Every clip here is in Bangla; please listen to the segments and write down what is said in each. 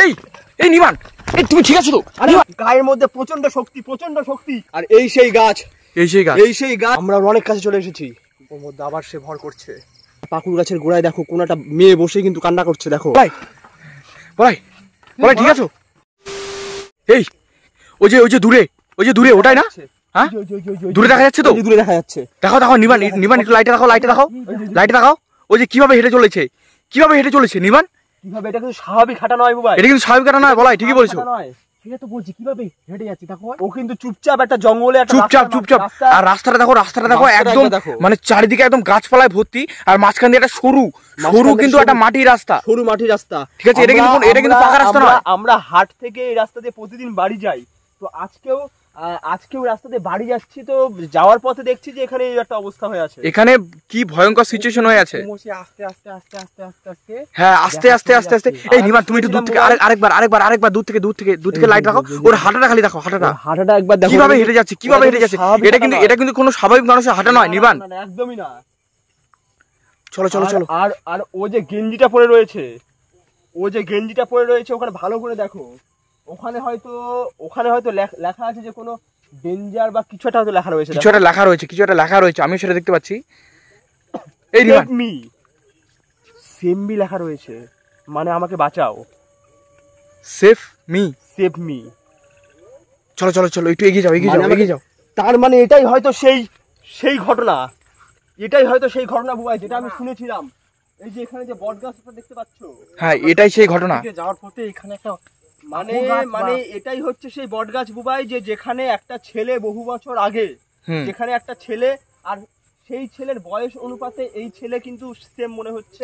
এই এই নিমান, এই তুমি ঠিক আছো তো? আরে গায়ের মধ্যে প্রচন্ড শক্তি। আর এই সেই গাছ, আমরা অনেক কাছে চলে এসেছি। ওর মধ্যে আবার সে ভর করছে। পাকুড় গাছের গোড়ায় দেখো কোন একটা মেয়ে বসে কিন্তু কান্না করছে। দেখো বলাই ঠিক আছো? এই ওই যে দূরে ওটাই না? হ্যাঁ দূরে দেখা যাচ্ছে তো? দূরে দেখা যাচ্ছে। দেখো নিমান একটু লাইটে দেখাও। ওই যে কিভাবে হেঁটে চলেছে নিমান। কিভাবে? এটা কিন্তু স্বাভাবিক হাঁটা নয় বুবাই। এটা কিন্তু স্বাভাবিক হাঁটা নয় বলাই, ঠিকই বলেছো। সেটা তো বলছি, কিভাবে হেঁটে যাচ্ছে দেখো। ও কিন্তু চুপচাপ একটা জঙ্গলে চুপচাপ। আর রাস্তাটা দেখো একদম মানে চারিদিকে একদম গাছপালায় ভর্তি, আর মাঝখান দিয়ে একটা সরু কিন্তু একটা মাটির রাস্তা। ঠিক আছে, এটা কিন্তু পাকা রাস্তা নয়। আমরা হাট থেকে এই রাস্তা দিয়ে প্রতিদিন বাড়ি যাই, তো আজকেও রাস্তা দিয়ে বাড়ি যাচ্ছি, তো যাওয়ার পথে দেখছি যে এখানে এই একটা অবস্থা হয়ে আছে। এখানে কি ভয়ঙ্কর সিচুয়েশন হয়ে আছে। হ্যাঁ আস্তে আস্তে। এই নিমান তুমি একটু দূর থেকে আরেকবার দূর থেকে লাইট রাখো। ওর হাঁটাটা খালি দেখো, হাঁটাটা একবার দেখো কিভাবে হেঁটে যাচ্ছে। এটা কিন্তু কোনো স্বাভাবিক মানুষের হাঁটা নয় নিমান, একদমই না। চলো। আর ও যে গেঞ্জিটা পরে রয়েছে, ওখানে ভালো করে দেখো। ওখানে হয়তো লেখা আছে যে কোনো ডেঞ্জার বা কিছু একটা হয়তো লেখা রয়েছে। কিছু একটা লেখা রয়েছে, আমি সেটা দেখতে পাচ্ছি। এই সেভ মি লেখা রয়েছে, মানে আমাকে বাঁচাও। Save me. চলো একটু এগিয়ে যাও। তার মানে এটাই হয়তো সেই ঘটনা বুবাই, যেটা আমি শুনেছিলাম। এই যে এখানে যে বটগাছটা দেখতে পাচ্ছ, হ্যাঁ এটাই সেই ঘটনা। যাওয়ার পথে এখানে একটা মানে এটাই হচ্ছে সেই বটগাছ বুবাই, যে যেখানে একটা ছেলে বহু বছর আগে, যেখানে একটা ছেলে, আর সেই ছেলের বয়স অনুপাতে এই ছেলে কিন্তু সেম মনে হচ্ছে।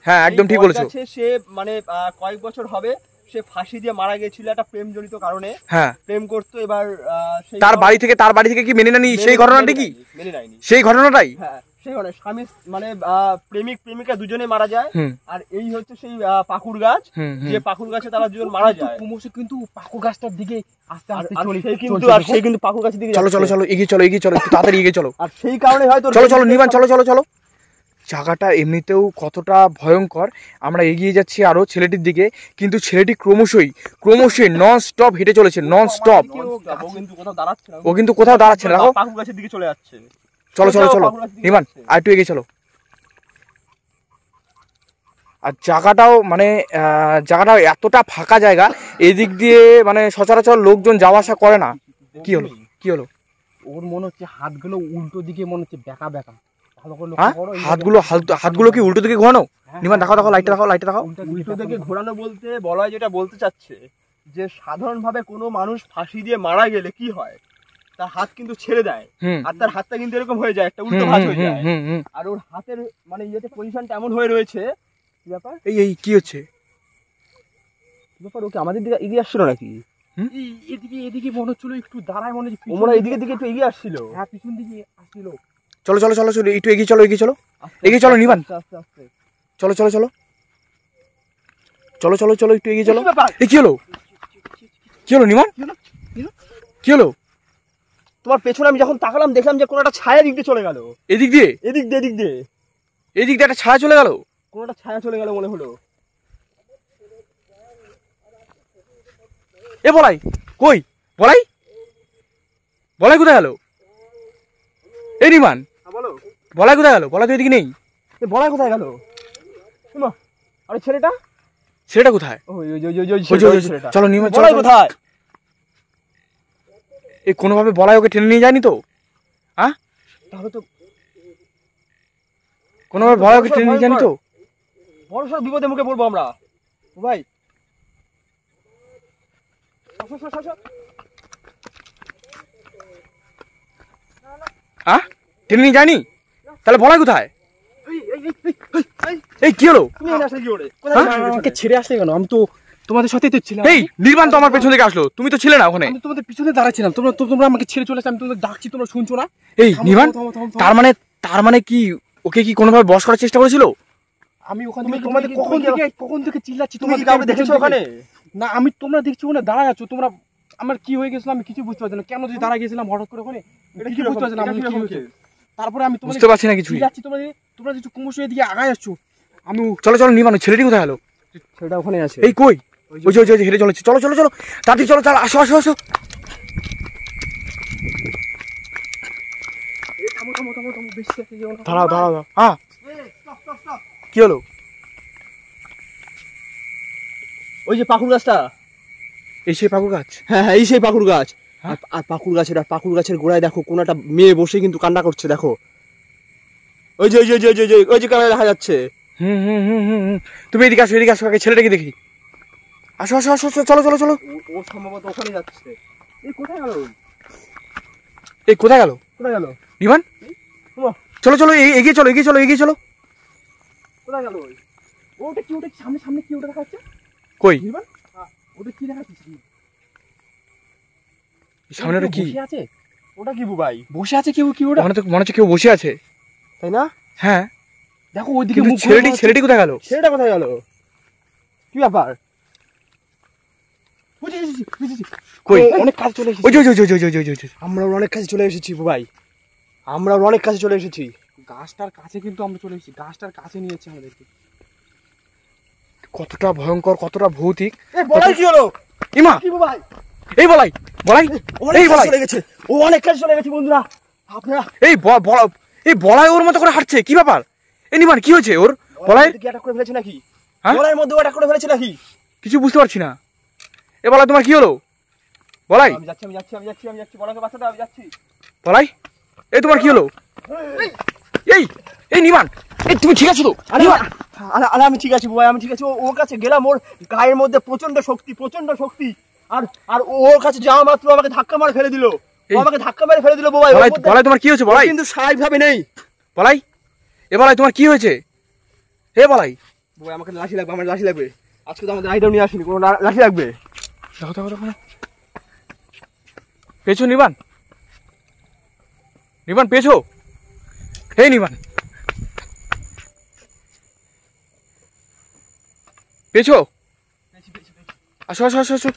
হ্যাঁ একদম ঠিক বলেছো। সে মানে কয়েক বছর হবে সে ফাঁসি দিয়ে মারা গেছিল একটা প্রেম জনিত কারণে। হ্যাঁ প্রেম করতো, এবার তার বাড়ি থেকে কি মেনে নেয়নি সেই ঘটনাটা? কি মেনে নেয়নি সেই ঘটনাটাই? হ্যাঁ সেই ঘটনা। স্বামী মানে প্রেমিক প্রেমিকা দুজনে মারা যায়। আর এই হচ্ছে সেই পাকুড় গাছ, যে পাকুড় গাছে তারা দুজন মারা যায়। কিন্তু পাকুড় গাছটার দিকে আস্তে সে কিন্তু পাকুড় গাছের দিকে চলো এগিয়ে চলো একটু তাড়াতাড়ি এগিয়ে চলো। আর সেই কারণে হয়তো চলো নিবান চলো। জায়গাটা এমনিতেও কতটা ভয়ঙ্কর। আমরা এগিয়ে যাচ্ছি আরো ছেলেটির দিকে, কিন্তু ছেলেটি ক্রমশই নন স্টপ হেঁটে চলেছে, নন স্টপ। ও কিন্তু কোথাও দাঁড়াচ্ছে না। দেখো পাকুড় গাছের দিকে চলে যাচ্ছে। চলো নিমান আর একটু এগিয়ে চলো। আর জায়গাটাও এতটা ফাঁকা জায়গা, এদিক দিয়ে মানে সচরাচর লোকজন যাওয়া আসা করে না। কি হলো? ওর মনে হচ্ছে হাতগুলো উল্টো দিকে, মনে হচ্ছে বেঁকা। হাতগুলো কি উল্টো দিকে ঘোরানো? নিমান দেখো লাইটটা দেখো। উল্টো দিকে ঘোরানো বলতে বলাই যেটা বলতে চাচ্ছে, যে সাধারণভাবে কোনো মানুষ ফাঁসি দিয়ে মারা গেলে কি হয়, তার হাত কিন্তু ছেড়ে দেয়, আর তার হাতটা কিন্তু এরকম হয়ে যায়, একটা উল্টো ভাঁজ হয়ে যায়। আর ওর হাতের মানে ইয়েতে পজিশনটা এমন হয়ে রয়েছে। কি ব্যাপার? এই কি হচ্ছে ব্যাপার? ওকে আমাদের দিকে এগিয়ে আসছিল নাকি? এদিকে মনে হচ্ছিল একটু দাঁড়ায়, মনে হচ্ছে ওমরা এদিকে একটু এগিয়ে আসছিল। হ্যাঁ পিছন দিকে আসছিল। চলো একটু এগিয়ে চলো নিবান। চলো একটু এগিয়ে চলো। কি হলো নিমান? কি হলো? তোমার পেছনে আমি যখন তাকালাম দেখলাম যে কোনো একটা ছায়া দিক দিয়ে চলে গেল। এদিক দিয়ে একটা ছায়া চলে গেল। কোনো একটা ছায়া চলে গেল মনে হলো। এ বলাই কই? বলাই কোথায় গেল? এই নিমান বলাই কোথায় গেল? বলাই তো এদিকে নেই। বলাই কোথায় গেল? আরে ছেলেটা কোথায়? চলো নিমান, বলাই কোথায়? এই কোনোভাবে বলাই ওকে টেনে নিয়ে যায়নি তো? হ্যাঁ তাহলে তো কোনোভাবে বলাই ওকে টেনে নিয়ে যায়নি তো? বড় সড় বিপদের মুখে পড়বো আমরা ভাই। টেনে নিয়ে যায়নি? তাহলে বলাই কোথায়? এই কি হলো? আমাকে ছেড়ে আসলে কেন? আমি তো তোমাদের সাথেই তো ছিলাম। এই নির্বাণ তো আমার পেছন থেকে আসলো, তুমি তো ছিলে না ওখানে। আমি তোমাদের পিছনে দাঁড়াচ্ছিলাম, তোমরা আমাকে ছেড়ে চলে আসলে। আমি তোমাদের ডাকছি, তোমরা শুনছো না? এই নির্বাণ তার মানে কি ওকে কি কোনোভাবে বশ করার চেষ্টা করেছিল? আমি ওখানে তোমাদের কখন থেকে চিল্লাচ্ছি, তোমরা কাউকে দেখেছো ওখানে? না আমি তোমরা দেখছি ওখানে দাঁড়ায় আছো। তোমরা আমার কি হয়ে গেছিল আমি কিছু বুঝতে পারছি না। কেন যে দাঁড়ায় গেছিলাম হঠাৎ করে ওখানে, এটা কি বুঝতে পারছি না আমি কি হয়েছে। তারপরে আমি বুঝতে পারছি না কিছু। চিল্লাচ্ছি, তোমরা যেহেতু ক্রমশ এদিকে আগায় আসছো। আমি চলো নির্বাণ ছেলেটি কোথায় গেল? ছেলেটা ওখানে আছে। এই কই? ওই যে হেঁটে চলেছে, চলো চলো চলো তাড়াতাড়ি চলো, চলো আসো আসো আসো। দাঁড়াও দাঁড়াও দাঁড়াও। হ্যাঁ কি হলো? ওই যে পাকুড় গাছটা, এই সেই পাকুড় গাছ? হ্যাঁ হ্যাঁ এই সেই পাকুড় গাছ। হ্যাঁ? আর পাকুড় গাছের গোড়ায় দেখো কোন একটা মেয়ে বসে কিন্তু কান্না করছে, দেখো ওই যে ওই যে ওই যে ওই যে কান্না দেখা যাচ্ছে। তুমি এদিকে আসো, এদিকে আসো, আগে ছেলেটাকে দেখি। আসো আসো আসো আসো, চলো চলো চলো। ও সম্ভবত ওখানে যাচ্ছে। এই কোথায় গেল? এই কোথায় গেল? কোথায় গেল রিমান? ওমা, চলো চলো এগিয়ে চলো এগিয়ে চলো এগিয়ে চলো। কোথায় গেল? ওটা কি, ওটা সামনে সামনে কি ওটা দেখা যাচ্ছে? কই নির্বাণ, ওটা কি দেখা যাচ্ছে? সামনে ওটা কি বসে আছে? ওটা কি বুবাই বসে আছে? কেউ কি ওটা? মনে হচ্ছে কেউ বসে আছে, তাই না? হ্যাঁ। দেখো ওইদিকে কিন্তু মুখ ছেলেটি কোথায় গেল? ছেলেটা কোথায় গেল? কি ব্যাপার? বুঝেছি কই? অনেক কাছে চলে এসেছি। ওই যে ওই যে ওই যে ওই যে ওই যে আমরা অনেক কাছে চলে এসেছি বুবাই, আমরা অনেক কাছে চলে এসেছি। গাছটার কাছে কিন্তু আমরা চলে এসেছি, গাছটার কাছে নিয়েছে আমাদেরকে। কতটা ভয়ঙ্কর, কতটা ভৌতিক। বলাই কি হলো? ইমা কি বুবাই? এই বলাই বলাই অনেক এই কাছে বলাই চলে গেছে, ও অনেক কাছে চলে গেছে বন্ধুরা। আপনারা এই বলাই ওর মতো করে হাঁটছে, কি ব্যাপার? এই নিমান কি হয়েছে ওর? বলাই কি অ্যাটাক করে ফেলেছে নাকি? হ্যাঁ? বলাইয়ের মধ্যে অ্যাটাক করে ফেলেছে নাকি? কিছু বুঝতে পারছি না। এ বলাই তোমার কি হলো? বলাই আমি যাচ্ছি বলাকে বাঁচাতে, আমি যাচ্ছি। বলাই এই তোমার কি হলো? এই এই নিমান, এই তুমি ঠিক আছো তো? নিমান, আরে আমি ঠিক আছি বুবাই, আমি ঠিক আছি। ওর কাছে গেলাম, ওর গায়ের মধ্যে প্রচন্ড শক্তি। আর ওর কাছে যাওয়া মাত্র আমাকে ধাক্কা মারে ফেলে দিল। ও আমাকে ধাক্কা মেরে ফেলে দিল বুবাই। বলাই তোমার কি হয়েছে? বলাই কিন্তু স্বাভাবিকভাবে নেই। বলাই এ বলাই তোমার কি হয়েছে? হে বলাই বুবাই আমাকে লাঠি লাগবে, আমার লাঠি লাগবে। আজকে তো আমাদের লাঠিটাও নিয়ে আসিনি, কোনো লাঠি লাগবে। দেখো দেখো দেখো, পেছো নিবান? নিবান পেছো? হে নিবান পেছো? আসো আসো আসো আসো,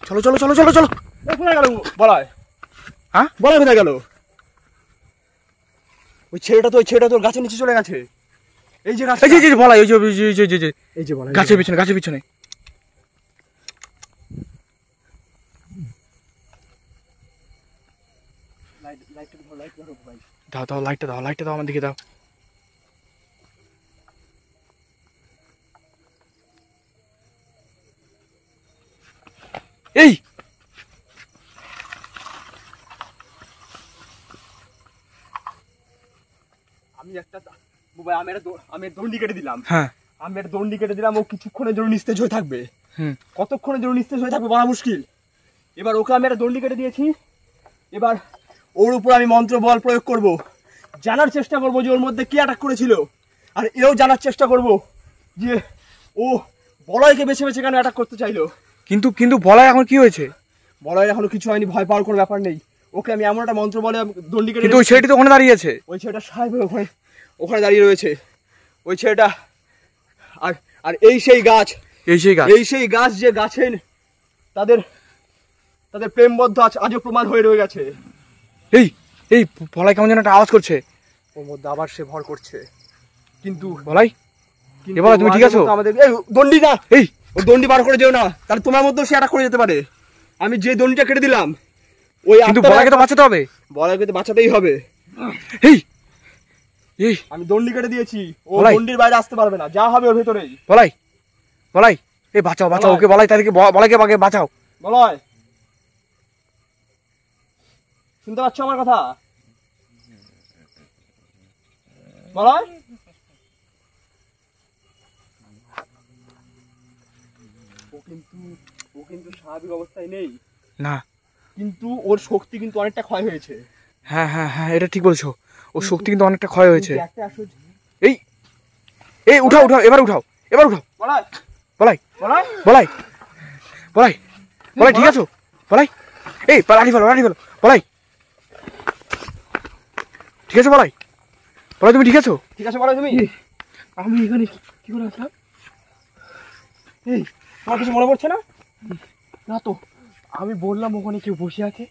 চলো চলো চলো চলো চলো। কোথায় গেল বলাই? হ্যাঁ বলাই কোথায় গেল? ওই ছেলেটা তো ওর গাছের নিচে চলে গেছে। এই যে গাছ, এই যে বলাই, ওই যে ওই যে ওই যে এই যে বলাই গাছের পিছনে, গাছের পিছনে। দাও দাও লাইটটা দাও, লাইটটা দাও আমার দিকে দাও। এই আমি একটা বুবাই, আমি দণ্ডি কেটে দিলাম। হ্যাঁ আমি একটা দণ্ডি কেটে দিলাম, ও কিছুক্ষণের জন্য নিস্তেজ হয়ে থাকবে। হুম কতক্ষণের জন্য নিস্তেজ হয়ে থাকবে বলা মুশকিল। এবার ওকে আমি একটা দণ্ডি কেটে দিয়েছি। এবার ওর উপর আমি মন্ত্র বল প্রয়োগ করব, জানার চেষ্টা করব যে ওর মধ্যে কি অ্যাটাক করেছিল। আর এও জানার চেষ্টা করব যে ও বলয়কে বেছে বেছে কেন অ্যাটাক করতে চাইলো। কিন্তু কিন্তু বলাই এখন কি হয়েছে? বলয়ের এখনো কিছু হয়নি, ভয় পাওয়ার কোনো ব্যাপার নেই। ওকে আমি এমন একটা মন্ত্র বলে দণ্ডি কেটে কিন্তু ওই ছেলেটি তো ওখানে দাঁড়িয়ে আছে। ওই ছেলেটা সাহেব ওখানে দাঁড়িয়ে রয়েছে, ওই ছেলেটা। আর আর এই সেই গাছ, এই সেই গাছ যে গাছে তাদের প্রেমবদ্ধ আজও প্রমাণ হয়ে রয়ে গেছে। এই এই বলাই কেমন যেন একটা আওয়াজ করছে। ওর মধ্যে আবার সে ভর করছে। কিন্তু বলাই এবার তুমি ঠিক আছো? আমাদের এই দণ্ডি না, এই ও দণ্ডি বার করে যেও না, তাহলে তোমার মধ্যেও সে অ্যাটাক করে যেতে পারে। আমি যে দণ্ডিটা কেটে দিলাম, ওই কিন্তু বলাইকে তো বাঁচাতে হবে। বলাইকে তো বাঁচাতেই হবে। এই এই আমি দণ্ডি কেটে দিয়েছি, ও বলাই। দণ্ডির বাইরে আসতে পারবে না, যা হবে ওর ভেতরেই। বলাই বলাই এই বাঁচাও বাঁচাও বলাই। ওকে, বলাই তাদেরকে বলাইকে বাঁচাও। বলয়, শুনতে পাচ্ছ আমার কথা? বলয়, ও কিন্তু স্বাভাবিক অবস্থায় নেই না, কিন্তু ওর শক্তি কিন্তু অনেকটা ক্ষয় হয়েছে। হ্যাঁ হ্যাঁ হ্যাঁ এটা ঠিক বলছো, ওর শক্তি কিন্তু অনেকটা ক্ষয় হয়েছে। কিন্তু একটা আসলে এই এই উঠাও উঠাও, এবার উঠাও এবার উঠাও। বলয়, বলাই বলয়, বলাই বলাই বলাই ঠিক আছো? বলাই এই লাঠি ফেলো বলাই ঠিক আছে? বলাই বলাই তুমি ঠিক আছো? ঠিক আছে বলো তুমি। আমি এখানে কি করে আসলাম? এই তোমার কিছু মনে পড়ছে না? না তো, আমি বললাম ওখানে কেউ বসে আছে,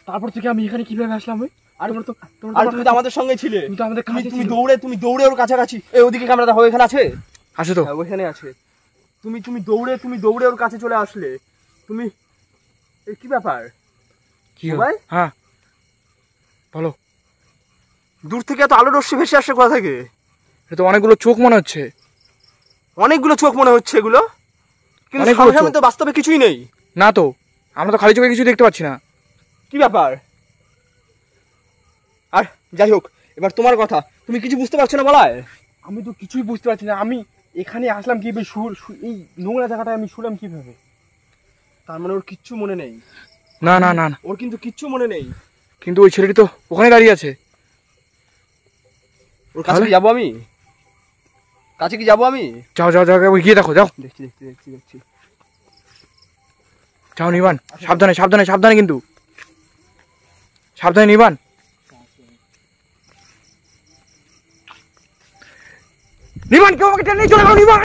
তারপর থেকে আমি এখানে কিভাবে আসলাম? আর তুমি তো আমাদের সঙ্গে ছিলে, তুমি দৌড়ে ওর কাছাকাছি। এই ওদিকে ক্যামেরাটা হবে, এখানে আছে আছে তো, ওইখানে আছে। তুমি দৌড়ে ওর কাছে চলে আসলে। তুমি এই কি ব্যাপার? কি ভাই? হ্যাঁ বলো। দূর থেকে এত আলো রশ্মি ভেসে আসছে কোথা থেকে? এটা তো অনেকগুলো চোখ মনে হচ্ছে। অনেকগুলো চোখ মনে হচ্ছে এগুলো, কিন্তু সামনে তো বাস্তবে কিছুই নেই। না তো, আমরা তো খালি চোখে কিছু দেখতে পাচ্ছি না। কি ব্যাপার? আর যাই হোক, এবার তোমার কথা, তুমি কিছু বুঝতে পারছো না বলায়? আমি তো কিছুই বুঝতে পারছি না। আমি এখানে আসলাম কিভাবে, এই নোংরা জায়গাটায় আমি শুলাম কিভাবে? তার মানে ওর কিচ্ছু মনে নেই? না না না, ওর কিন্তু কিচ্ছু মনে নেই। কিন্তু ওই ছেলেটি তো ওখানে দাঁড়িয়ে আছে। ওর কাছে কি যাবো আমি? কাছে কি যাবো আমি? যাও যাও যাও, গিয়ে দেখো, যাও। দেখছি। যাও নিবান, সাবধানে সাবধানে সাবধানে, কিন্তু সাবধানে নিবান। নিবান, কেউ আমাকে টেনে চলে যাও নিবান।